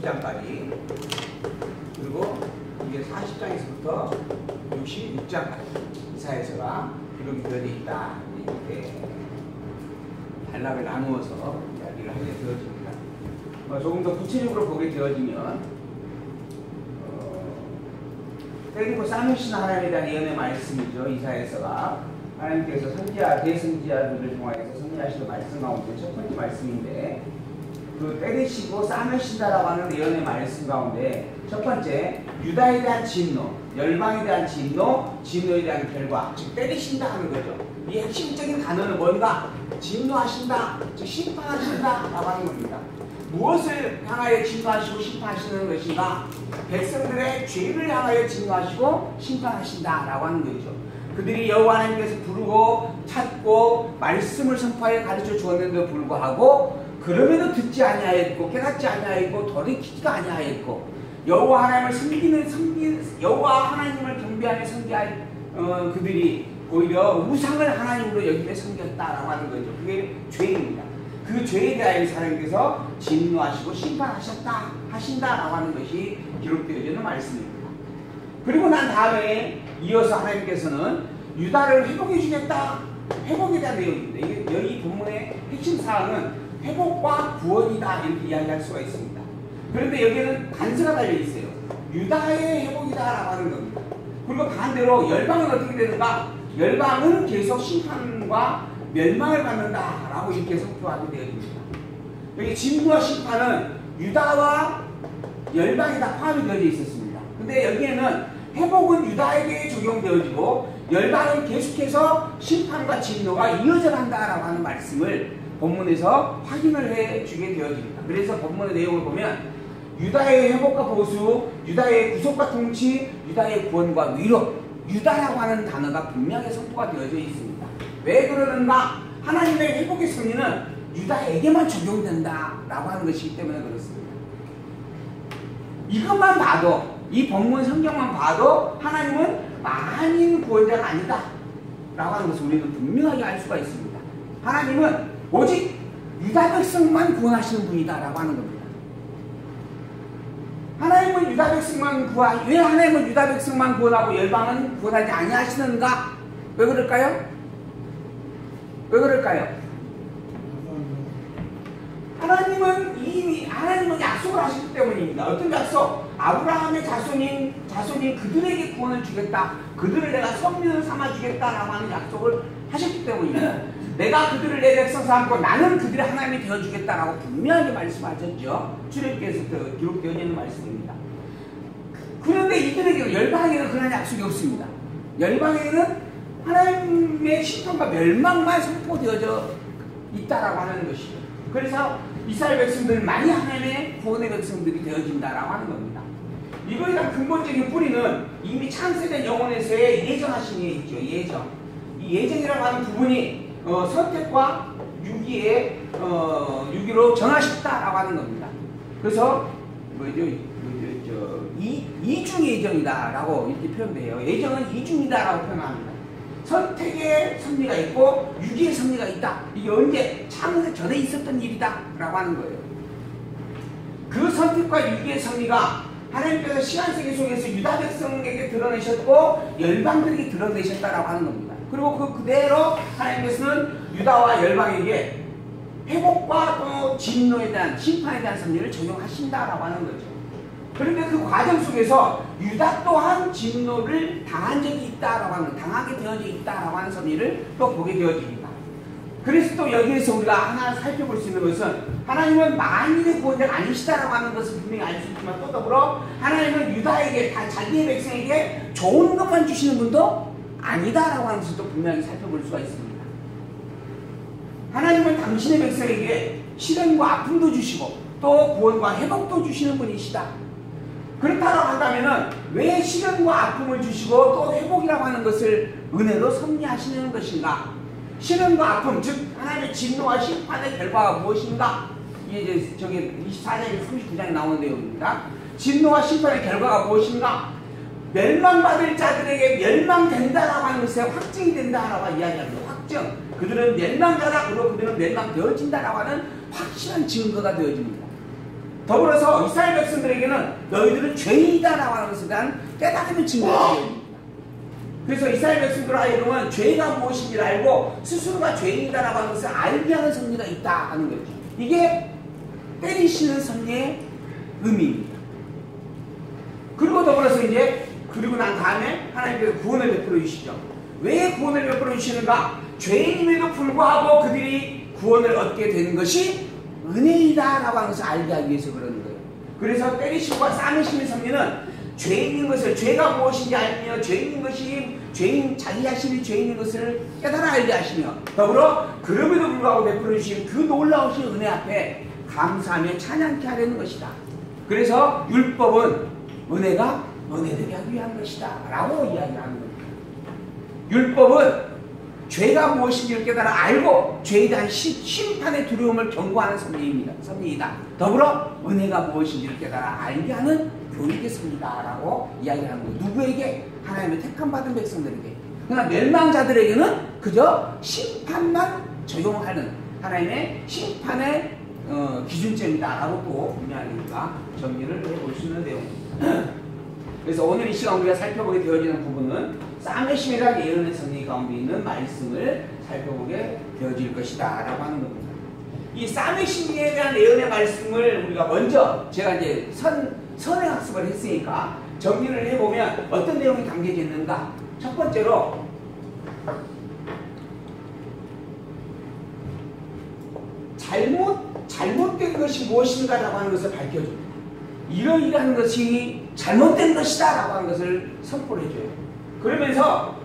39장까지, 그리고 이게 40장에서부터 66장까지 이사야서가 기록이 되어져 있다. 이렇게 단락을 나누어서 이야기를 하게 되어집니다. 조금 더 구체적으로 보게 되어지면 때리고 쌓으신 하나님에 대한 예언의 말씀이죠. 이사야서가 하나님께서 선지자, 대선지자들을 통하여서 선지하시는 말씀 가운데 첫 번째 말씀인데, 그 때리시고 싸매신다라고 하는 예언의 말씀 가운데 첫 번째, 유다에 대한 진노, 열방에 대한 진노, 진노에 대한 결과, 즉 때리신다 하는 거죠. 이 핵심적인 단어는 뭔가? 진노하신다, 즉 심판하신다 라고 하는 겁니다. 무엇을 향하여 진노하시고 심판하시는 것인가? 백성들의 죄를 향하여 진노하시고 심판하신다 라고 하는 거죠. 그들이 여호와 하나님께서 부르고 찾고 말씀을 선포하여 가르쳐 주었는데도 불구하고 그럼에도 듣지 아니하였고 깨닫지 아니하였고 돌이키지도 아니하였고 여호와 하나님을 여호와 하나님을 경배하며 섬기할 그들이 오히려 우상을 하나님으로 여기며 섬겼다라고 하는 거죠. 그게 죄입니다. 그 죄에 대하여 하나님께서 진노하시고 심판하신다라고 하는 것이 기록되어져 있는 말씀입니다. 그리고 난 다음에 이어서 하나님께서는 유다를 회복해 주겠다. 회복에 대한 내용입니다. 이게 이 본문의 핵심 사항은 회복과 구원이다 이렇게 이야기할 수가 있습니다. 그런데 여기에는 단서가 달려 있어요. 유다의 회복이다라고 하는 겁니다. 그리고 반대로 열방은 어떻게 되는가? 열방은 계속 심판과 멸망을 받는다라고 이렇게 선포하게 되어집니다. 여기 진노와 심판은 유다와 열방이 다 포함이 되어져 있었습니다. 근데 여기에는 회복은 유다에게 적용되어지고 열방은 계속해서 심판과 진노가 이어져 간다라고 하는 말씀을 본문에서 확인을 해주게 되어집니다. 그래서 본문의 내용을 보면 유다의 회복과 보수, 유다의 구속과 통치, 유다의 구원과 위로, 유다라고 하는 단어가 분명히 선포가 되어져 있습니다. 왜 그러는가? 하나님의 회복의 승리는 유다에게만 적용된다라고 하는 것이기 때문에 그렇습니다. 이것만 봐도, 이 본문 성경만 봐도 하나님은 만인 구원자가 아니다 라고 하는 것을 우리는 분명하게 알 수가 있습니다. 하나님은 오직 유다 백성만 구원하시는 분이다 라고 하는 겁니다. 하나님은 유다 백성만 왜 하나님은 유다 백성만 구원하고 열방은 구원하지 아니하시는가? 왜 그럴까요? 왜 그럴까요? 하나님은 약속을 하셨기 때문입니다. 어떤 약속? 아브라함의 자손인 그들에게 구원을 주겠다. 그들을 내가 선민을 삼아 주겠다라고 하는 약속을 하셨기 때문입니다. 내가 그들을 내 백성 삼고 나는 그들의 하나님이 되어 주겠다라고 분명하게 말씀하셨죠. 출애굽기에서 기록되어 있는 말씀입니다. 그런데 이들에게 열방에는 그런 약속이 없습니다. 열방에는 하나님의 심판과 멸망만 선포되어져 있다라고 하는 것이죠. 그래서 이스라엘 백성들만이 하나님의 구원의 백성들이 되어진다라고 하는 겁니다. 이거에 대한 근본적인 뿌리는 이미 창세된 영혼에서의 예정하신 게 있죠. 이 예정이라고 하는 부분이 선택과 유기로 정하셨다라고 하는 겁니다. 그래서 이중 예정이다라고 이렇게 표현돼요. 예정은 이중이다라고 표현합니다. 선택의 섭리가 있고 유기의 섭리가 있다. 이게 언제? 창세 전에 있었던 일이다 라고 하는 거예요. 그 선택과 유기의 섭리가 하나님께서 시간세계 속에서 유다 백성에게 드러내셨고 열방들에게 드러내셨다라고 하는 겁니다. 그리고 그대로 하나님께서는 유다와 열방에게 회복과 또 진노에 대한 심판에 대한 섭리를 적용하신다라고 하는 거죠. 그런데 그 과정 속에서 유다 또한 진노를 당한 적이 있다라고 하는, 당하게 되어져 있다라고 하는 섭리를 또 보게 되어집니다. 그래서 또 여기에서 우리가 하나 살펴볼 수 있는 것은 하나님은 만인의 구원자가 아니시다라고 하는 것을 분명히 알 수 있지만 또 더불어 하나님은 유다에게, 자기의 백성에게 좋은 것만 주시는 분도 아니다라고 하는 것을 또 분명히 살펴볼 수가 있습니다. 하나님은 당신의 백성에게 시련과 아픔도 주시고 또 구원과 회복도 주시는 분이시다. 그렇다고 한다면 왜 시련과 아픔을 주시고 또 회복이라고 하는 것을 은혜로 섭리하시는 것인가? 시련과 아픔, 즉 하나님의 진노와 심판의 결과가 무엇인가? 이게 저기 24장에 39장에 나오는 내용입니다. 진노와 심판의 결과가 무엇인가? 멸망받을 자들에게 멸망된다라고 하는 것에 확증이 된다라고 이야기합니다. 확증. 그들은 멸망자다. 그리고 그들은 멸망되어진다라고 하는 확실한 증거가 되어집니다. 더불어서 이스라엘 백성들에게는 너희들은 죄인이다라고 하는 것에 대한 깨닫는 증거가 되어집니다. 그래서 이스라엘 백성들 하여금은 죄가 무엇인지를 알고 스스로가 죄인이다라고 하는 것을 알게 하는 섭리가 있다 하는 거죠. 이게 때리시는 섭리의 의미입니다. 그리고 더불어서 이제 그리고 난 다음에 하나님께서 구원을 베풀어 주시죠. 왜 구원을 베풀어 주시는가? 죄인임에도 불구하고 그들이 구원을 얻게 되는 것이 은혜이다라고 하는 것을 알게 하기 위해서 그러는 거예요. 그래서 때리심과 싸매심의 섭리는 죄인인 것을, 죄가 무엇인지 알며 죄인인 것이 자기 자신이 죄인인 것을 깨달아 알게 하시며 더불어 그럼에도 불구하고 베풀어 주신 그 놀라우신 은혜 앞에 감사하며 찬양케 하려는 것이다. 그래서 율법은 은혜가 은혜되게 하기 위한 것이다 라고 이야기를 하는 겁니다. 율법은 죄가 무엇인지를 깨달아 알고 죄에 대한 심판의 두려움을 경고하는 섭리이다. 더불어 은혜가 무엇인지를 깨달아 알게 하는 교육의 섭리다 라고 이야기하는 거예요. 누구에게? 하나님의 택함받은 백성들에게. 그러나 멸망자들에게는 그저 심판만 적용하는 하나님의 심판의 기준점이다 라고 또 분명하게 우리가 정리를 해볼 수 있는 내용입니다. 그래서 오늘 이 시간 우리가 살펴보게 되어지는 부분은 싸매심이라는 예언의 섭리 가운데 있는 말씀을 살펴보게 되어질 것이다 라고 하는 겁니다. 이 싸매심에 대한 예언의 말씀을 우리가 먼저 제가 이제 선행학습을 했으니까 정리를 해보면 어떤 내용이 담겨져 있는가. 첫 번째로 잘못된 것이 무엇인가 라고 하는 것을 밝혀줍니다. 이러이러한 것이 잘못된 것이다 라고 하는 것을 선포를 해줘요. 그러면서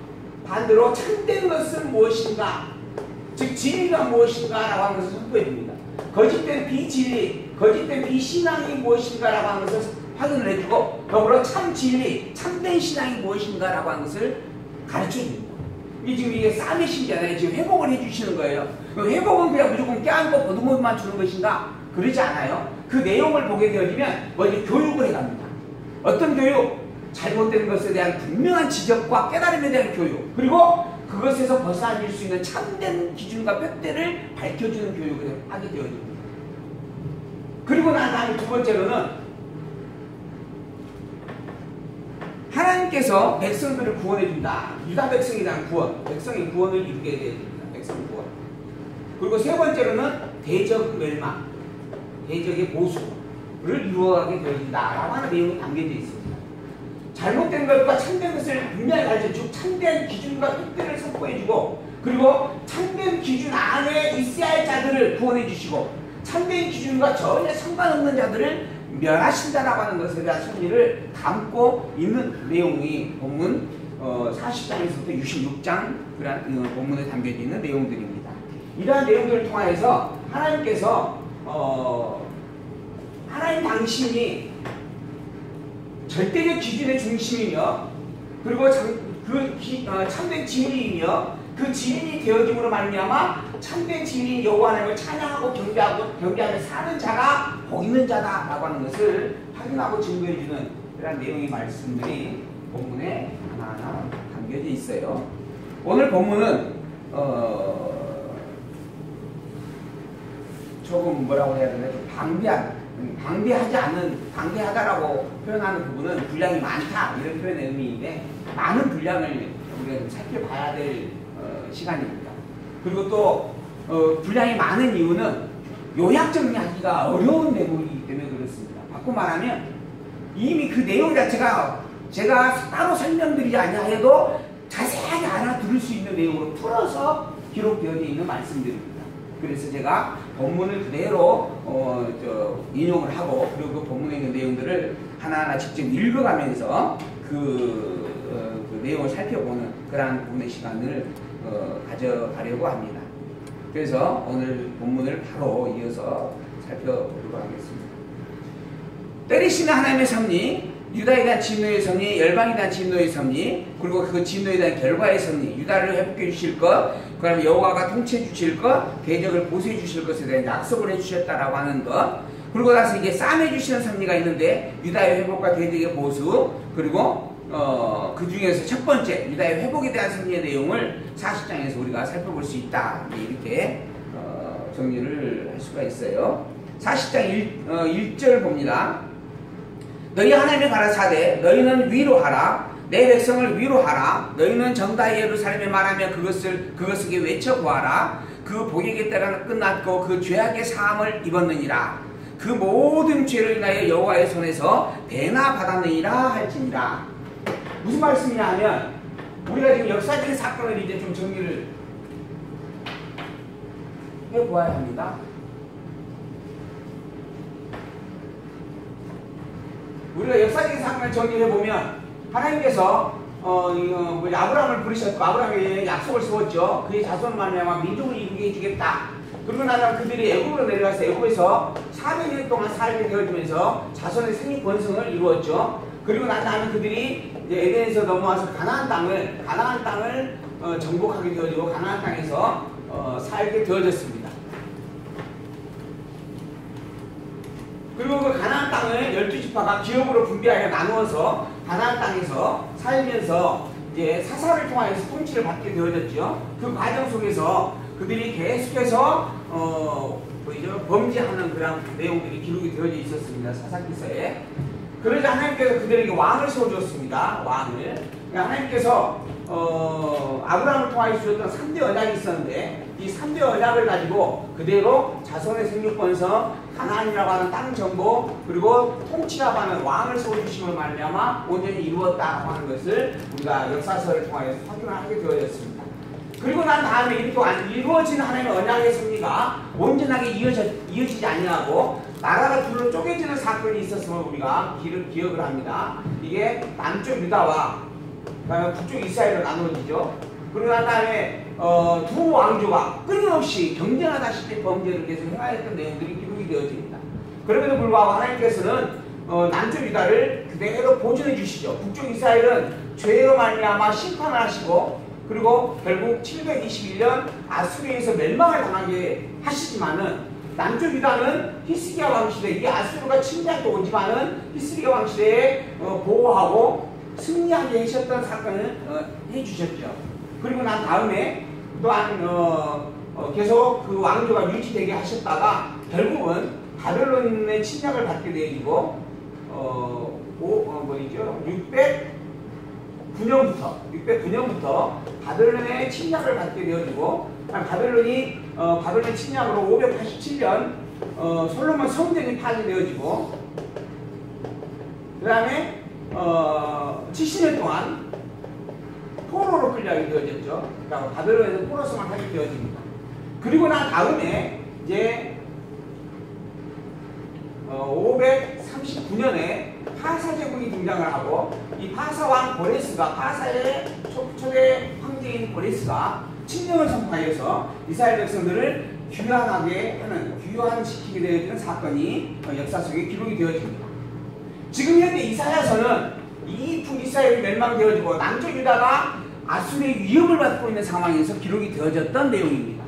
반대로 참된 것은 무엇인가, 즉 진리가 무엇인가 라고 하는 것을 선포해 줍니다. 거짓된 비진리, 거짓된 비신앙이 무엇인가 라고 하는 것을 확인을 해주고 더불어 참진리, 참된 신앙이 무엇인가 라고 하는 것을 가르쳐 줍니다. 지금 이게 싸매심이잖아요. 지금 회복을 해주시는 거예요. 회복은 그냥 무조건 껴안고 보듬어만 주는 것인가? 그러지 않아요. 그 내용을 보게 되어지면 먼저 교육을 해갑니다. 어떤 교육? 잘못된 것에 대한 분명한 지적과 깨달음에 대한 교육, 그리고 그것에서 벗어날 수 있는 참된 기준과 뼈대를 밝혀주는 교육을 하게 되어집니다. 그리고 난 다음에 두 번째로는 하나님께서 백성들을 구원해준다. 유다 백성에 대한 구원, 백성의 구원을 이루게 됩니다. 백성 구원. 그리고 세 번째로는 대적 멸망, 대적의 보수를 이루어가게 되어진다라고 하는 내용이 담겨져 있습니다. 잘못된 것과 참된 것을 분명히 가르쳐주고 참된 기준과 뜻들을 선포해주고 그리고 참된 기준 안에 있어야 할 자들을 구원해주시고 참된 기준과 전혀 상관없는 자들을 멸하신다라고 하는 것에 대한 섭리를 담고 있는 내용이 본문 40장에서부터 66장 그런 본문에 담겨져 있는 내용들입니다. 이러한 내용들을 통하여서 하나님께서 하나님 당신이 절대적 기준의 중심이며 그리고 참된 진리이며 그 진리이 되어짐으로 말미암아 참된 진리인 여호와 하나님을 찬양하고 경배하며 사는 자가 복 있는 자다라고 하는 것을 확인하고 증거해주는 그런 내용의 말씀들이 본문에 하나하나 담겨져 있어요. 오늘 본문은 조금 뭐라고 해야 되나 좀 방대하다라고 표현하는 부분은 분량이 많다 이런 표현의 의미인데 많은 분량을 우리가 좀 살펴봐야 될 시간입니다. 그리고 또 분량이 많은 이유는 요약 정리하기가 어려운 내용이기 때문에 그렇습니다. 바꿔 말하면 이미 그 내용 자체가 제가 따로 설명드리지 아니하여도 자세하게 알아들을 수 있는 내용으로 풀어서 기록되어 있는 말씀들입니다. 그래서 제가 본문을 그대로 인용을 하고 그리고 그 본문에 있는 내용들을 하나하나 직접 읽어가면서 그 내용을 살펴보는 그러한 부분의 시간을 가져가려고 합니다. 그래서 오늘 본문을 바로 이어서 살펴보도록 하겠습니다. 때리시는 하나님의 섭리, 유다에 대한 진노의 섭리, 열방에 대한 진노의 섭리, 그리고 그 진노에 대한 결과의 섭리, 유다를 회복해 주실 것, 그 다음에 여호와가 통치해 주실 것, 대적을 보수해 주실 것에 대한 약속을 해 주셨다라고 하는 것, 그리고 나서 이게 싸매 주시는 섭리가 있는데 유다의 회복과 대적의 보수, 그리고 그 중에서 첫 번째 유다의 회복에 대한 섭리의 내용을 40장에서 우리가 살펴볼 수 있다 이렇게 정리를 할 수가 있어요. 40장 1절 봅니다. 너희 하나님의 가라사대 너희는 위로하라. 내 백성을 위로하라. 너희는 정다히 예루살렘에 말하며 그것에게 외쳐 구하라. 그 복역의 때가 끝났고 그 죄악의 사함을 입었느니라. 그 모든 죄를 인하여 여호와의 손에서 배나 받았느니라 할지니라. 무슨 말씀이냐 하면 우리가 지금 역사적인 사건을 이제 좀 정리를 해보아야 합니다. 우리가 역사적인 사건을 정리해보면 하나님께서 아브라함을 부르셨고 아브라함에게 약속을 세웠죠. 그의 자손을 말미암아 민족을 이루게 해주겠다. 그리고 나서 그들이 애굽으로 내려가서 애굽에서 400년 동안 살게 되어지면서 자손의 생육 번성을 이루었죠. 그리고 난 다음에 그들이 이제 에덴에서 넘어와서 가나안 땅을 정복하게 되어지고 가나안 땅에서 살게 되어졌습니다. 그리고 그 가나안 땅을 12지파가 기업으로 분배하여 나누어서 가나안 땅에서 살면서 이제 사사를 통하여서 통치를 받게 되어졌죠. 그 과정 속에서 그들이 계속해서 범죄하는 그런 내용들이 기록이 되어져 있었습니다. 사사기서에. 그러자 하나님께서 그들에게 왕을 세워주었습니다. 왕을. 하나님께서 아브라함을 통하여 주셨던 3대 언약이 있었는데 이 3대 언약을 가지고 그대로 자손의 생육번성, 가나안이라고 하는 땅 정보, 그리고 통치라고 하는 왕을 세워주심을 말미암아 온전히 이루었다고 하는 것을 우리가 역사서를 통하여 확인을 하게 되어졌습니다. 그리고 난 다음에 이렇게 이루어진 하나님의 언약의 승리가 온전하게 이어지지 아니하고 나라가 둘로 쪼개지는 사건이 있었음을 우리가 기억을 합니다. 이게 남쪽 유다와 북쪽 이스라엘로 나누어지죠. 그리고 난 다음에 두 왕조가 끊임없이 경쟁하다시피 범죄를 계속 행하였던 내용들이 기록이 되어집니다. 그럼에도 불구하고 하나님께서는 남쪽 유다를 그대로 보존해 주시죠. 북쪽 이스라엘은 죄로 말미암아 심판을 하시고 그리고 결국 721년 아수르에서 멸망을 당하게 하시지만은 남쪽 유다는 히스기야 왕시대, 이 아수르가 침략해 오지만은 히스기야 왕시대에 보호하고 승리하게 하셨던 사건을 해주셨죠. 그리고 난 다음에 또한 계속 그 왕조가 유지되게 하셨다가 결국은 바벨론의 침략을 받게 되어지고 609년부터 바벨론의 침략을 받게 되어지고 바벨론 침략으로 587년 솔로몬 성전이 파괴되어지고 그 다음에 70년 동안 포로로 끌려가게 되어졌죠. 그러니까 바벨론에서 포로성을 하게 되어집니다. 그리고 난 다음에 이제 539년에 파사 제국이 등장을 하고 이 파사 왕 고레스가 파사의 초대 황제인 고레스가 칙령을 선포하여서 이스라엘 백성들을 귀환시키게 되어지는 사건이 역사 속에 기록이 되어집니다. 지금 현재 이사야서는 이 북이스라엘이 멸망되어지고 남쪽 유다가 아수르의 위협을 받고 있는 상황에서 기록이 되어졌던 내용입니다.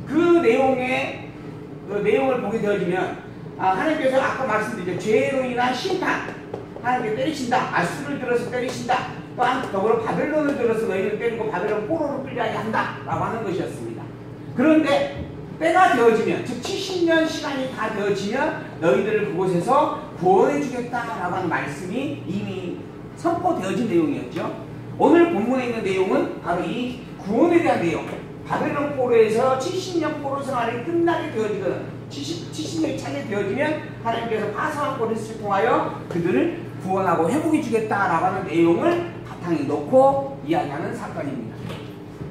그 내용을 보게 되어지면 하나님께서 아까 말씀드렸죠. 죄로 인한 심판, 하나님께 때리신다. 아수르를 들어서 때리신다. 또한 더불어 바벨론을 들어서 너희를 때리고 바벨론 포로로 끌려가게 한다 라고 하는 것이었습니다. 그런데 때가 되어지면, 즉 70년 시간이 다 되어지면 너희들을 그곳에서 구원해 주겠다라고 하는 말씀이 이미 선포되어진 내용이었죠. 오늘 본문에 있는 내용은 바로 이 구원에 대한 내용, 바벨론 포로에서 70년 포로 생활이 끝나게 되어지거든 70년이 차게 되어지면 하나님께서 파사왕 고레스를 통하여 그들을 구원하고 회복해 주겠다라고 하는 내용을 바탕에 놓고 이야기하는 사건입니다.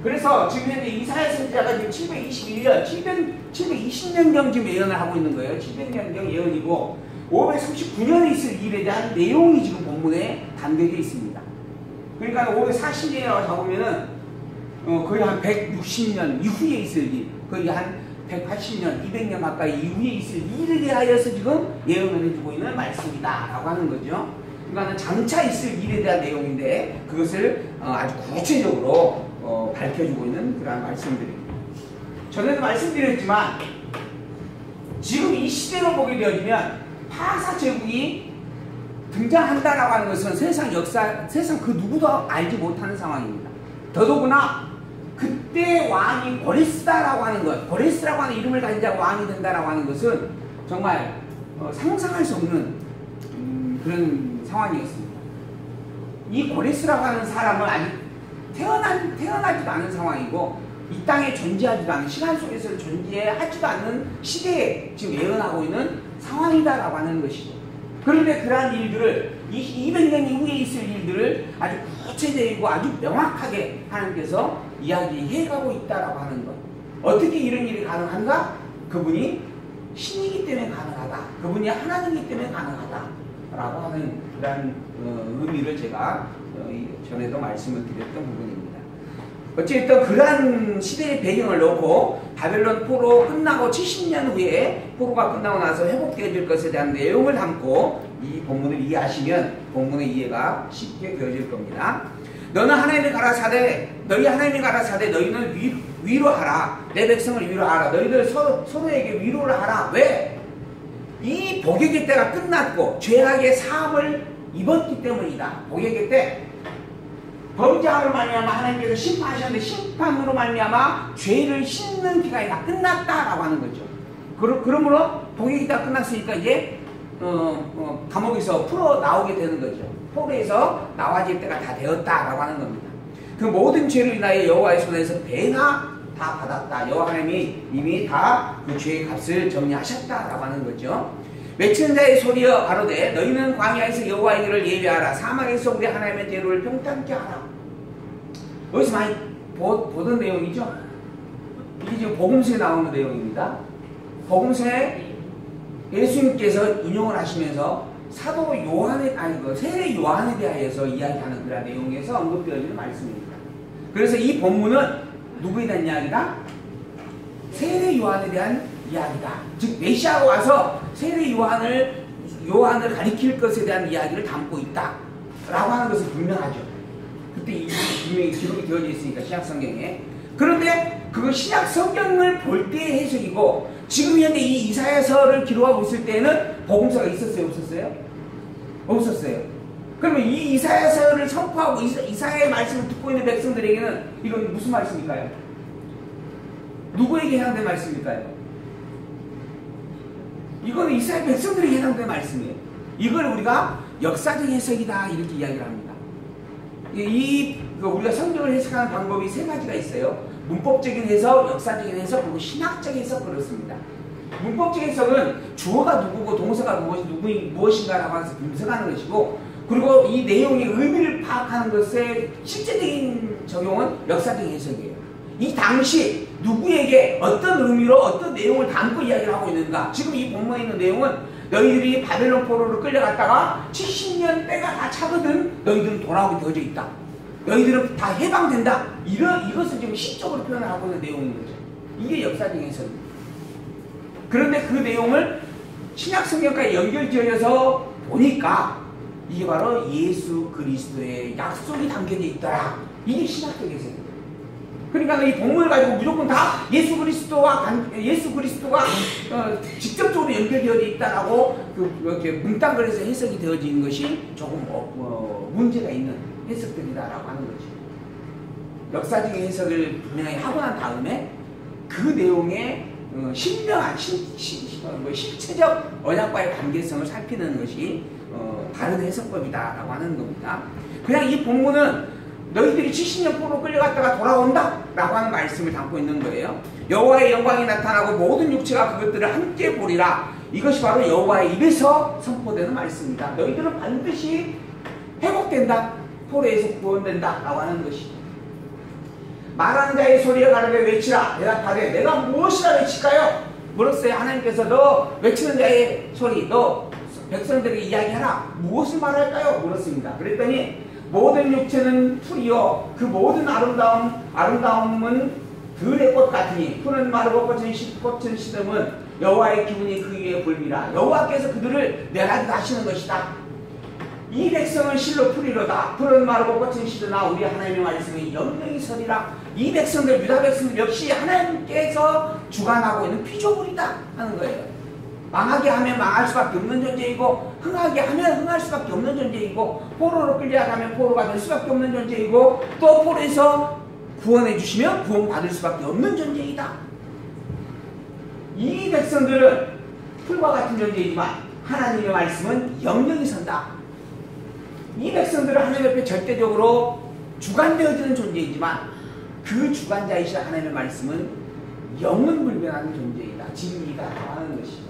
그래서 지금 현재 이사야 선지자가 지금 720년경 지금 예언을 하고 있는 거예요. 700년경 예언이고 539년에 있을 일에 대한 내용이 지금 본문에 담겨져 있습니다. 그러니까 540년이라고 잡으면은 거의 한 160년 이후에 있을 일, 거의 한 180년, 200년 가까이 이후에 있을 일에 대하여서 지금 예언을 해주고 있는 말씀이다 라고 하는 거죠. 그러니까 장차 있을 일에 대한 내용인데 그것을 아주 구체적으로 밝혀주고 있는 그런 말씀들입니다. 전에도 말씀드렸지만 지금 이 시대로 보게 되어지면 파사 제국이 등장한다라고 하는 것은 세상 그 누구도 알지 못하는 상황입니다. 더더구나 그때 왕이 고레스다라고 하는 것, 고레스라고 하는 이름을 가진 자가 왕이 된다라고 하는 것은 정말 상상할 수 없는 그런 상황이었습니다. 이 고레스라고 하는 사람은 아직 태어나지도 않은 상황이고 이 땅에 존재하지도 않은 시간 속에서 존재하지도 않는 시대에 지금 예언하고 있는 상황이다라고 하는 것이죠. 그런데 그러한 일들을 200년 이후에 있을 일들을 아주 구체적이고 아주 명확하게 하나님께서 이야기해가고 있다라고 하는 것. 어떻게 이런 일이 가능한가? 그분이 신이기 때문에 가능하다. 그분이 하나님이기 때문에 가능하다라고 하는 그런 의미를 제가 전에도 말씀을 드렸던 부분입니다. 어쨌든 그러한 시대의 배경을 놓고 바벨론 포로 끝나고 70년 후에 포로가 끝나고 나서 회복되어질 것에 대한 내용을 담고 이 본문을 이해하시면 본문의 이해가 쉽게 되어질 겁니다. 너는 하나님이 가라사대 너희 하나님이 가라사대 너희는 위로하라. 내 백성을 위로하라. 너희들 서로에게 위로를 하라. 왜? 이 복역의 때가 끝났고 죄악의 사함을 입었기 때문이다. 복역의 때 범죄함으로 말미암아 하나님께서 심판하셨는데 심판으로 말미암아 죄를 씻는 기간이 다 끝났다라고 하는 거죠. 그러므로 복역이 다 끝났으니까 이제 감옥에서 풀어 나오게 되는 거죠. 포로에서 나와질 때가 다 되었다라고 하는 겁니다. 그 모든 죄로 인하여 여호와의 손에서 배나 다 받았다. 여호와 하나님이 이미 다 그 죄의 값을 정리하셨다라고 하는 거죠. 외치는 자의 소리여 가로되 너희는 광야에서 여호와의 길을 예배하라. 사막에서 우리 하나님의 대로를 평탄케 하라. 여기서 많이 보던 내용이죠. 이게 지금 복음서에 나오는 내용입니다. 복음서에 예수님께서 인용을 하시면서 사도 요한의 세례 요한에 대하여서 이야기하는 그런 내용에서 언급되어지는 말씀입니다. 그래서 이 본문은 누구에 대한 이야기다? 세례 요한에 대한 이야기다. 즉 메시아가 와서 세례 요한을 가리킬 것에 대한 이야기를 담고 있다라고 하는 것은 분명하죠. 그때 이 분명히 기록이 되어져 있으니까 신약 성경에. 그런데 그거 신약 성경을 볼 때의 해석이고 지금 현재 이 이사야서를 기록하고 있을 때는 복음서가 있었어요, 없었어요? 없었어요. 그러면 이 이사야서를 선포하고 이사야의 말씀을 듣고 있는 백성들에게는 이건 무슨 말씀일까요? 누구에게 해당된 말씀일까요? 이거는 이스라엘 백성들에게 해당된 말씀이에요. 이걸 우리가 역사적 해석이다 이렇게 이야기를 합니다. 우리가 성경을 해석하는 방법이 세 가지가 있어요. 문법적인 해석, 역사적인 해석, 그리고 신학적 해석 그렇습니다. 문법적 해석은 주어가 누구고 동사가 무엇인가라고 해서 분석하는 것이고 그리고 이 내용의 의미를 파악하는 것의 실제적인 적용은 역사적인 해석이에요. 이 당시 누구에게 어떤 의미로 어떤 내용을 담고 이야기를 하고 있는가. 지금 이 본문에 있는 내용은 너희들이 바벨론 포로로 끌려갔다가 70년 때가 다 차거든 너희들은 돌아오게 되어져 있다. 너희들은 다 해방된다. 이것을 지금 시적으로 표현을 하고 있는 내용인 거죠. 이게 역사적인 해석입니다. 그런데 그 내용을 신약 성경까지 연결지어서 보니까 이게 바로 예수 그리스도의 약속이 담겨져 있더라. 이게 신학적 해석입니다. 그러니까 이 본문을 가지고 무조건 다 예수 그리스도가 직접적으로 연결되어져 있다라고 이렇게 뭉땅거려서 해석이 되어진 것이 조금 문제가 있는 해석들이다라고 하는 거죠. 역사적인 해석을 분명히 하고 난 다음에 그 내용의 신명한 실체적 언약과의 관계성을 살피는 것이 다른 해석법이다라고 하는 겁니다. 그냥 이 본문은 너희들이 70년 포로 끌려갔다가 돌아온다 라고 하는 말씀을 담고 있는 거예요. 여호와의 영광이 나타나고 모든 육체가 그것들을 함께 보리라. 이것이 바로 여호와의 입에서 선포되는 말씀입니다. 너희들은 반드시 회복된다. 포로에서 구원된다 라고 하는 것이죠. 말하는 자의 소리가 가르되 외치라. 대답하되 내가 무엇이라 외칠까요? 물었어요. 하나님께서 너 외치는 자의 소리 너 백성들에게 이야기하라. 무엇을 말할까요? 물었습니다. 그랬더니 모든 육체는 풀이요 그 모든 아름다움은 들의 꽃 같으니 푸른 마르고 꽃은 시듬은 여호와의 기운이 그 위에 불미라. 여호와께서 그들을 멸하게 하시는 것이다. 이 백성은 실로 풀이로다. 푸른 마르고 꽃은 시드나 우리 하나님의 말씀이 영영이 서리라. 이 백성들 유다 백성들 역시 하나님께서 주관하고 있는 피조물이다 하는 거예요. 망하게 하면 망할 수밖에 없는 존재이고 흥하게 하면 흥할 수밖에 없는 존재이고 포로로 끌려가면 포로가 될 수밖에 없는 존재이고 또 포로에서 구원해 주시면 구원받을 수밖에 없는 존재이다. 이 백성들은 풀과 같은 존재이지만 하나님의 말씀은 영영이 선다. 이 백성들은 하나님 옆에 절대적으로 주관되어지는 존재이지만 그 주관자이신 하나님의 말씀은 영은 불변하는 존재이다. 진리이다 하는 것이죠.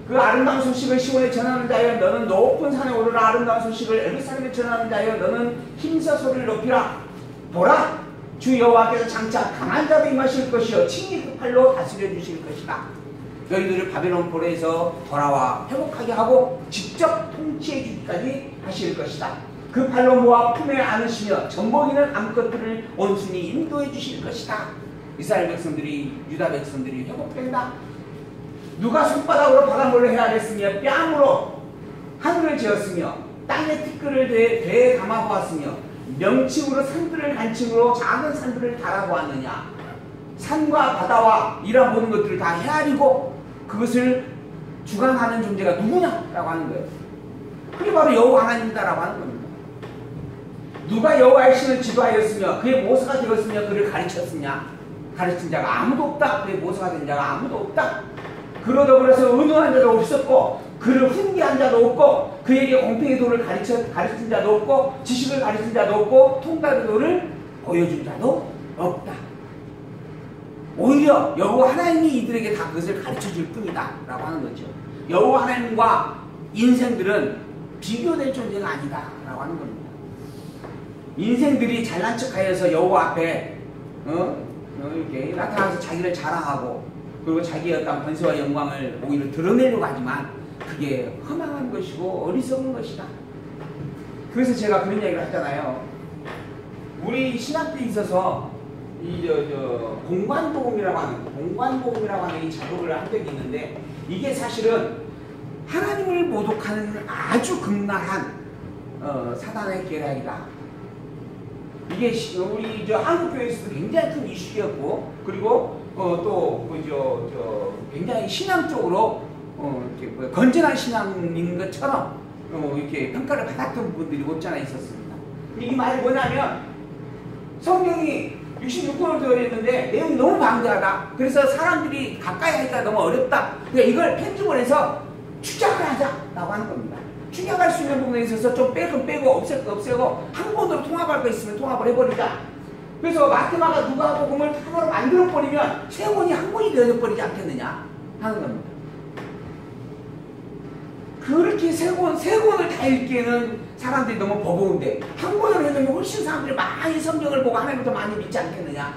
그 아름다운 소식을 시온에 전하는 자여 너는 높은 산에 오르라. 아름다운 소식을 예루살렘에 전하는 자여 너는 힘써 소리를 높이라. 보라 주 여호와께서 장차 강한 자도 임하실 것이요 친히 그 팔로 다스려 주실 것이다. 너희들을 바벨론 포로에서 돌아와 회복하게 하고 직접 통치해 주기까지 하실 것이다. 그 팔로 모아 품에 안으시며 젖먹이는 암컷들을 온순히 인도해 주실 것이다. 이스라엘 백성들이 유다 백성들이 회복된다. 누가 손바닥으로 바닷물을 헤아렸으며 뺨으로 하늘을 지었으며 땅의 티끌을 배에 감아보았으며 명칭으로 산들을 간칭으로 작은 산들을 달아보았느냐. 산과 바다와 이런 모든 것들을 다 헤아리고 그것을 주관하는 존재가 누구냐라고 하는 거예요. 그게 바로 여호와 하나님이다라고 하는 겁니다. 누가 여호와의 신을 지도하였으며 그의 모사가 되었으며 그를 가르쳤으냐. 가르친 자가 아무도 없다. 그의 모사가 된 자가 아무도 없다. 그로 더불어서 은우한 자도 없었고 그를 훈계한 자도 없고 그에게 공평의 도를 가르친 자도 없고 지식을 가르친 자도 없고 통달의 도를 보여준 자도 없다. 오히려 여호와 하나님이 이들에게 다 그것을 가르쳐줄 뿐이다 라고 하는 거죠. 여호와 하나님과 인생들은 비교될 존재가 아니다 라고 하는 겁니다. 인생들이 잘난 척하여서 여호와 앞에 이렇게 나타나서 자기를 자랑하고 그리고 자기의 어떤 권세와 영광을 오히려 드러내려고 하지만 그게 허망한 것이고 어리석은 것이다. 그래서 제가 그런 얘기를 하잖아요. 우리 신학교에 있어서 이 공관복음이라고 하는 이 작업을 한 적이 있는데 이게 사실은 하나님을 모독하는 아주 극락한 사단의 계략이다. 이게 우리 한국교회에서도 굉장히 큰 이슈였고 그리고 굉장히 신앙적으로 이렇게 건전한 신앙인 것처럼 이렇게 평가를 받았던 부분들이 없잖아 있었습니다. 이 말이 뭐냐면 성경이 66권을 되어있는데 내용이 너무 방대하다. 그래서 사람들이 가까이 하기가 너무 어렵다. 그러니까 이걸 편집을 해서 축약을 하자라고 하는 겁니다. 축약할 수 있는 부분에 있어서 좀 빼고 없애고 한 번으로 통합할 거 있으면 통합을 해버리자. 그래서 마태마가 누가복음을 하나로 만들어버리면 세 권이 한 권이 되어버리지 않겠느냐 하는 겁니다. 그렇게 세 권을 다 읽기에는 사람들이 너무 버거운데 한 권을 해놓으면 훨씬 사람들이 많이 성경을 보고 하나님을 더 많이 믿지 않겠느냐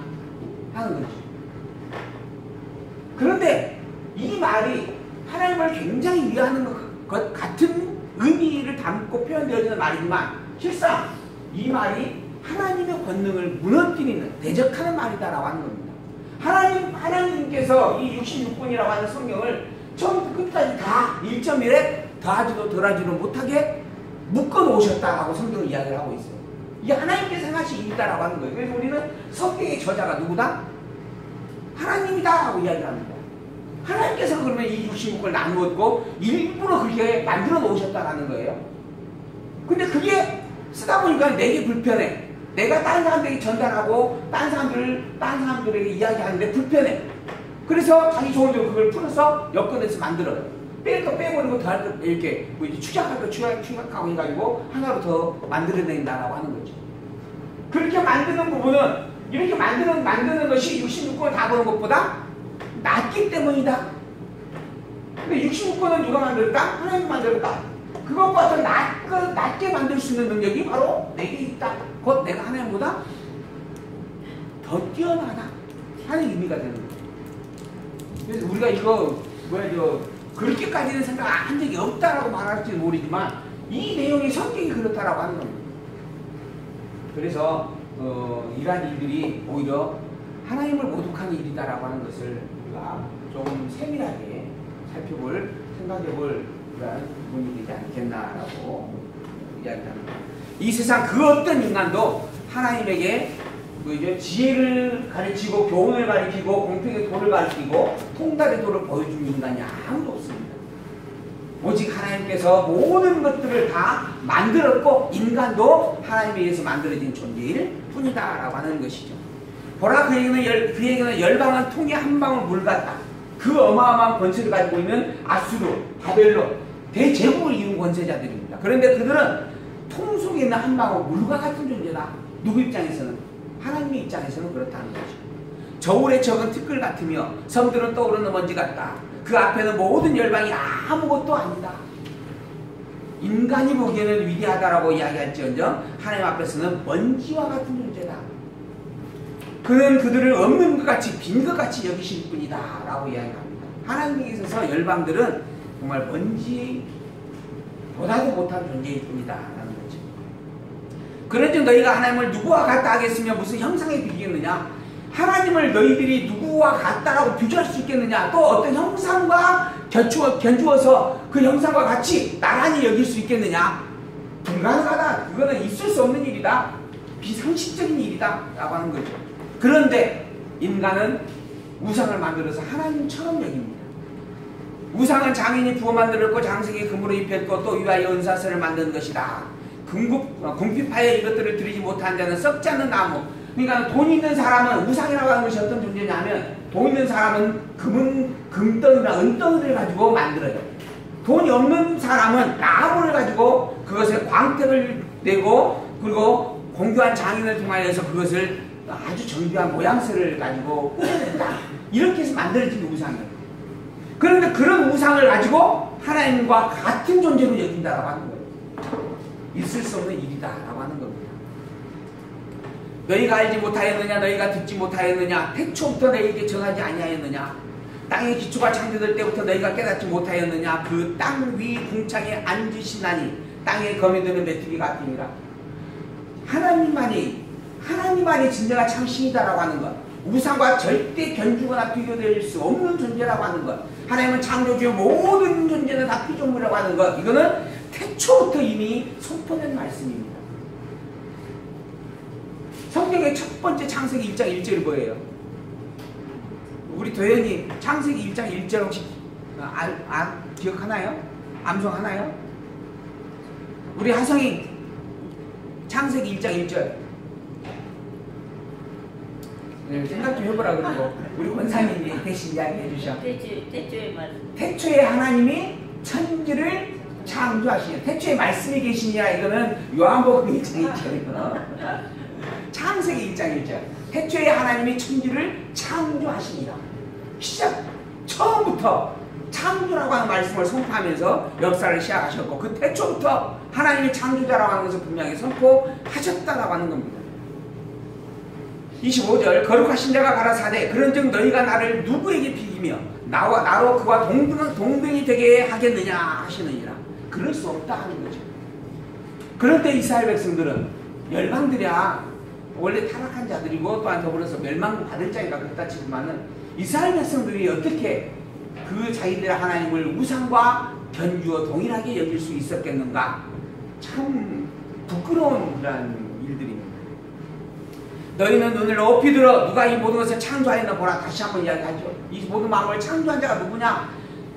하는 거죠. 그런데 이 말이 하나님을 굉장히 위하는 것 같은 의미를 담고 표현되어지는 말이지만 실상 이 말이 하나님의 권능을 무너뜨리는 대적하는 말이다라고 하는 겁니다. 하나님께서 이 66권이라고 하는 성경을 처음부터 끝까지 다 1.1에 더하지도 덜하지도 못하게 묶어놓으셨다라고 성경을 이야기를 하고 있어요. 이게 하나님께서 행하신 일이다라고 하는 거예요. 그래서 우리는 성경의 저자가 누구다? 하나님이다 라고 이야기를 합니다. 하나님께서 그러면 이 66권을 나누었고 일부러 그렇게 만들어 놓으셨다라는 거예요. 근데 그게 쓰다 보니까 내게 불편해. 내가 다른 사람들에게 전달하고 다른 사람들에게 이야기하는데 불편해. 그래서 자기 좋은 대로 그걸 풀어서 엮어내서 만들어요. 뺄 거 빼버리고 더할 거 이렇게 뭐 축약할 거 축약하고 해가지고 하나로 더 만들어낸다라고 하는 거죠. 그렇게 만드는 부분은 이렇게 만드는 것이 66권을 다 보는 것보다 낫기 때문이다. 근데 66권은 누가 만들었다? 하나님이 만들었다. 그것보다 더 낮게 만들 수 있는 능력이 바로 내게 있다. 곧 내가 하나님보다 더 뛰어나다 하는 의미가 되는 거죠. 그래서 우리가 이거 그렇게까지는 생각한 적이 없다라고 말할지는 모르지만 이 내용이 성경이 그렇다라고 하는 겁니다. 그래서 이러한 일들이 오히려 하나님을 모독하는 일이다라고 하는 것을 우리가 좀 세밀하게 생각해볼 그런 부분이 되지 않겠나라고 이야기합니다. 이 세상 그 어떤 인간도 하나님에게 지혜를 가르치고 교훈을 가르치고 공평의 도를 가르치고 통달의 도를 보여주는 인간이 아무도 없습니다. 오직 하나님께서 모든 것들을 다 만들었고 인간도 하나님에 의해서 만들어진 존재일 뿐이다 라고 하는 것이죠. 보라 그에게는 열방은 통에 한 방울 물 같다. 그 어마어마한 권세를 가지고 있는 아수르, 바벨론, 대제국을 이룬 권세자들입니다. 그런데 그들은 통 속에 있는 한 방울 물과 같은 존재다. 누구 입장에서는? 하나님의 입장에서는 그렇다는 거죠. 저울의 적은 티끌 같으며 섬들은 떠오르는 먼지 같다. 그 앞에는 모든 열방이 아무것도 아니다. 인간이 보기에는 위대하다라고 이야기할지언정 하나님 앞에서는 먼지와 같은 존재다. 그는 그들을 없는 것 같이 빈 것 같이 여기실 뿐이다 라고 이야기합니다. 하나님에 있어서 열방들은 정말 먼지보다도 못한 존재일 뿐이다 라는 거죠. 그런즉 너희가 하나님을 누구와 같다 하겠으며 무슨 형상에 비기겠느냐? 하나님을 너희들이 누구와 같다라고 비교할 수 있겠느냐? 또 어떤 형상과 견주어서 그 형상과 같이 나란히 여길 수 있겠느냐? 불가능하다. 그거는 있을 수 없는 일이다. 비상식적인 일이다 라고 하는 거죠. 그런데 인간은 우상을 만들어서 하나님처럼 여깁니다. 우상은 장인이 부어 만들었고 장색의 금으로 입혔고 또 위하여 은사슬을 만든 것이다. 궁핍하여 이것들을 드리지 못한 자는 썩지 않는 나무. 그러니까 돈 있는 사람은 우상이라고 하는 것이 어떤 존재냐면 돈 있는 사람은 금덩이나 은덩이를 가지고 만들어요. 돈이 없는 사람은 나무를 가지고 그것에 광택을 내고 그리고 공교한 장인을 통하여서 그것을 아주 정교한 모양새를 가지고 꾸며낸다. 이렇게 해서 만들어진 우상이에요. 그런데 그런 우상을 가지고 하나님과 같은 존재로 여긴다라고 하는 거예요. 있을 수 없는 일이다라고 하는 겁니다. 너희가 알지 못하였느냐? 너희가 듣지 못하였느냐? 태초부터 너희에게 전하지 아니하였느냐? 땅의 기초가 창조될 때부터 너희가 깨닫지 못하였느냐? 그 땅 위 궁창에 앉으시나니 땅에 거미드는 메뚜기 같으니라. 하나님만이 진정한 창신이다라고 하는 것. 우상과 절대 견주거나 비교될 수 없는 존재라고 하는 것. 하나님은 창조주의 모든 존재는 다 피조물이라고 하는 것. 이거는 태초부터 이미 선포된 말씀입니다. 성경의 첫 번째 창세기 1장 1절이 뭐예요? 우리 도현이 창세기 1장 1절 혹시 기억하나요? 암송하나요? 우리 하성이 창세기 1장 1절 생각 좀 해보라 그러고 우리 권사님이 대신 이야기해 주셔. 태초에 하나님이 천지를 창조하시냐. 태초에 말씀이 계시냐. 이거는 요한복음 1장 1절이구나. 창세기 1장 1절. 태초에 하나님이 천지를 창조하시니라. 시작 처음부터 창조라고 하는 말씀을 선포하면서 역사를 시작하셨고 그 태초부터 하나님이 창조자라고 하는 것을 분명히 선포하셨다라고 하는 겁니다. 25절 거룩하신 자가 가라사대 그런즉 너희가 나를 누구에게 비기며 나로 그와 동등이 되게 하겠느냐 하시느니라. 그럴 수 없다 하는 거죠. 그런데 이스라엘 백성들은 열방들이야 원래 타락한 자들이고 또한 더불어서 멸망받을 자니까 그렇다 치지만은 이스라엘 백성들이 어떻게 그 자기들의 하나님을 우상과 견주어 동일하게 여길 수 있었겠는가? 참 부끄러운 그런 일들입니다. 너희는 눈을 높이 들어 누가 이 모든 것을 창조하였나 보라. 다시 한번 이야기하죠. 이 모든 만물을 창조한 자가 누구냐?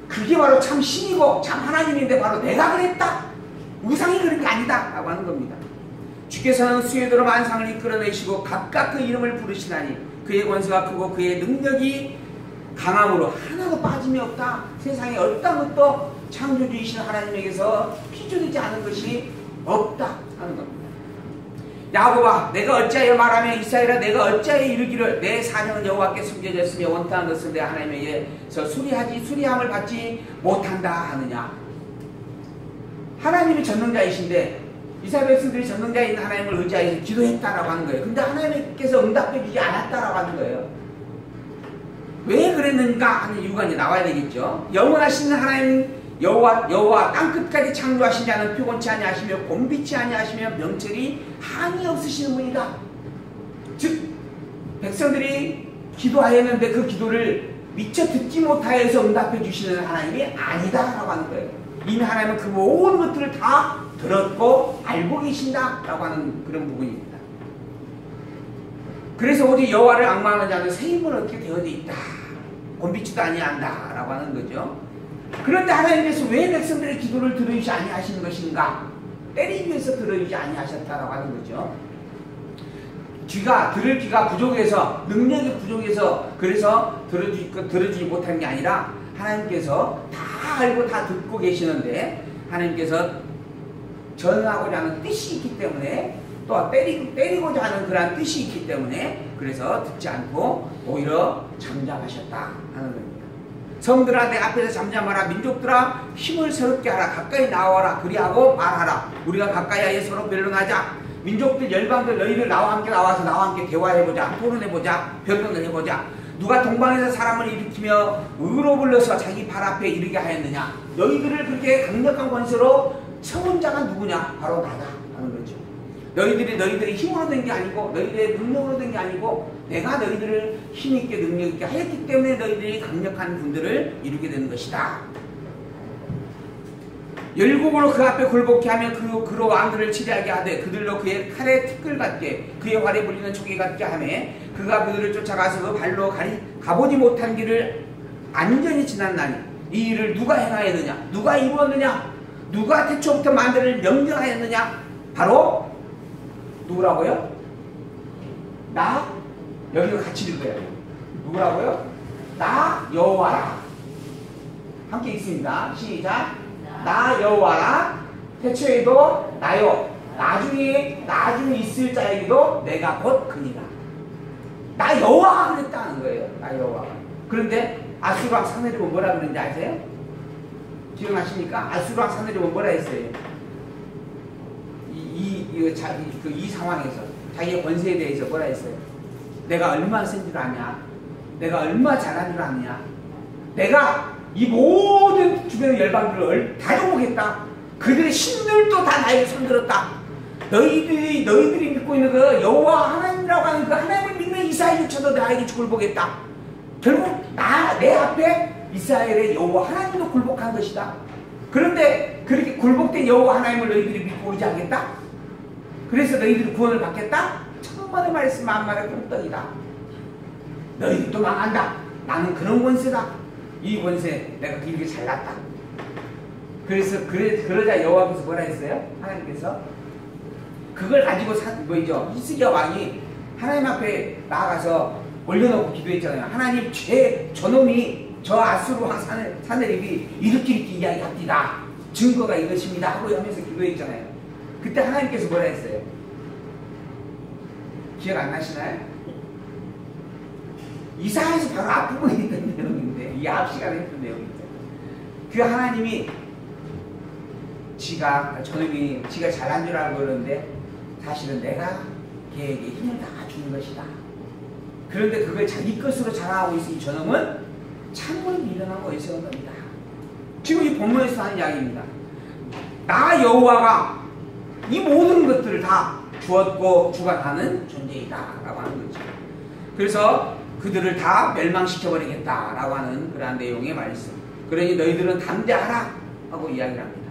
그게 바로 참 신이고 참 하나님인데 바로 내가 그랬다. 우상이 그런 게 아니다 라고 하는 겁니다. 주께서는 수혜대로 만상을 이끌어내시고 각각 그 이름을 부르시나니 그의 권세가 크고 그의 능력이 강함으로 하나도 빠짐이 없다. 세상에 어떤 것도 창조주이신 하나님에게서 피조되지 않은 것이 없다 하는 겁니다. 야곱아 내가 어찌하여 말하며 이스라엘아 내가 어찌하여 이르기를 내 사명은 여호와께 숨겨졌으며 원통한 것은 내 하나님에게서 수리함을 받지 못한다 하느냐. 하나님이 전능자이신데 이스라엘 백성들이 전능자인 하나님을 의지하여서 기도했다라고 하는 거예요. 근데 하나님께서 응답해 주지 않았다라고 하는 거예요. 왜 그랬는가 하는 이유가 이제 나와야 되겠죠. 영원하신 하나님 여호와 땅끝까지 창조하신 자는 피곤치 아니하시며 곤비치 아니하시며 명철이 한이 없으시는 분이다. 즉 백성들이 기도하였는데 그 기도를 미처 듣지 못하여서 응답해 주시는 하나님이 아니다라고 하는 거예요. 이미 하나님은 그 모든 것들을 다 들었고 알고 계신다라고 하는 그런 부분입니다. 그래서 오직 여호와를 앙망하는 자는 새 힘을 얻게 되어져 있다. 곤비치도 아니한다 라고 하는 거죠. 그런데 하나님께서 왜 백성들의 기도를 들어주지 아니하시는 것인가? 때리기 위해서 들어주지 아니하셨다라고 하는 거죠. 들을 귀가 부족해서, 능력이 부족해서, 그래서 들어주지 못한 게 아니라, 하나님께서 다 알고 다 듣고 계시는데, 하나님께서 전하고자 하는 뜻이 있기 때문에, 또 때리고자 하는 그러한 뜻이 있기 때문에, 그래서 듣지 않고 오히려 잠잠하셨다 하는 겁니다. 성들아 내 앞에서 잠잠하라. 민족들아 힘을 새롭게 하라. 가까이 나와라. 그리하고 말하라. 우리가 가까이에 서로 변론하자. 민족들 열방들 너희들 나와 함께 나와서 나와 함께 대화해보자. 토론해보자. 변론을 해보자. 누가 동방에서 사람을 일으키며 의로 불러서 자기 발 앞에 이르게 하였느냐. 너희들을 그렇게 강력한 권세로 세운 자가 누구냐. 바로 나다 하는 거죠. 너희들이 힘으로 된 게 아니고, 너희들의 능력으로 된 게 아니고, 내가 너희들을 힘있게 능력있게 하였기 때문에 너희들이 강력한 분들을 이루게 되는 것이다. 열국으로 그 앞에 굴복케 하며 그로 왕들을 치리하게 하되 그들로 그의 칼에 티끌 같게 그의 활에 불리는 초계 같게 하며 그가 그들을 쫓아가서 그 발로 가보지 못한 길을 안전히 지났나니 이 일을 누가 행하였느냐. 누가 이루었느냐. 누가 태초부터 만들을 명령하였느냐. 바로 누구라고요? 나? 여기가 같이 읽어야 돼요. 누구라고요? 나 여호와라. 함께 읽습니다. 시작. 나 여호와라. 태초에도 나요. 나중에 있을 자에게도 내가 곧 그니라. 나 여호와가 그랬다는 거예요. 나 여호와가. 그런데 아수르왕 사내립은 뭐라 그러는지 아세요? 기억나십니까? 아수르왕 사내립은 뭐라 했어요? 이 상황에서 자기의 권세에 대해서 뭐라 했어요? 내가 얼마나 센 줄 아냐? 내가 얼마나 잘한 줄 아냐? 내가 이 모든 주변의 열방들을 다 정복했다. 그들의 신들도 다 나에게 손들었다. 너희들이 믿고 있는 그 여호와 하나님이라고 하는 그 하나님을 믿는 이스라엘조차도 나에게 굴복했다. 결국 내 앞에 이스라엘의 여호와 하나님도 굴복한 것이다. 그런데 그렇게 굴복된 여호와 하나님을 너희들이 믿고 오지 않겠다? 그래서 너희들이 구원을 받겠다? 천만의 말씀 만만의 꿀떡이다. 너희들도 망한다. 나는 그런 권세다. 이 권세 내가 길게 잘났다. 그러자 여호와께서 뭐라 했어요? 하나님께서 그걸 가지고 히스기야 왕이 하나님 앞에 나아가서 올려놓고 기도했잖아요. 하나님 저놈이 저 아수르 왕 사내립이 이렇게 이야기합니다. 증거가 이것입니다 하고 하면서 기도했잖아요. 그때 하나님께서 뭐라 했어요? 기억 안 나시나요? 이사야에서 바로 앞부분에 있던 내용인데, 이 앞 시간에 했던 내용인데, 그 하나님이 저놈이 지가 잘한 줄 알고 그러는데 사실은 내가 걔에게 힘을 다 주는 것이다. 그런데 그걸 자기 것으로 자랑하고 있으니 저놈은 참을 미련하고 어리석은 겁니다. 지금 이 본문에서 하는 이야기입니다. 나 여호와가 이 모든 것들을 다 주었고 주관하는 존재이다 라고 하는 거죠. 그래서 그들을 다 멸망시켜버리겠다 라고 하는 그러한 내용의 말씀. 그러니 너희들은 담대하라 하고 이야기를 합니다.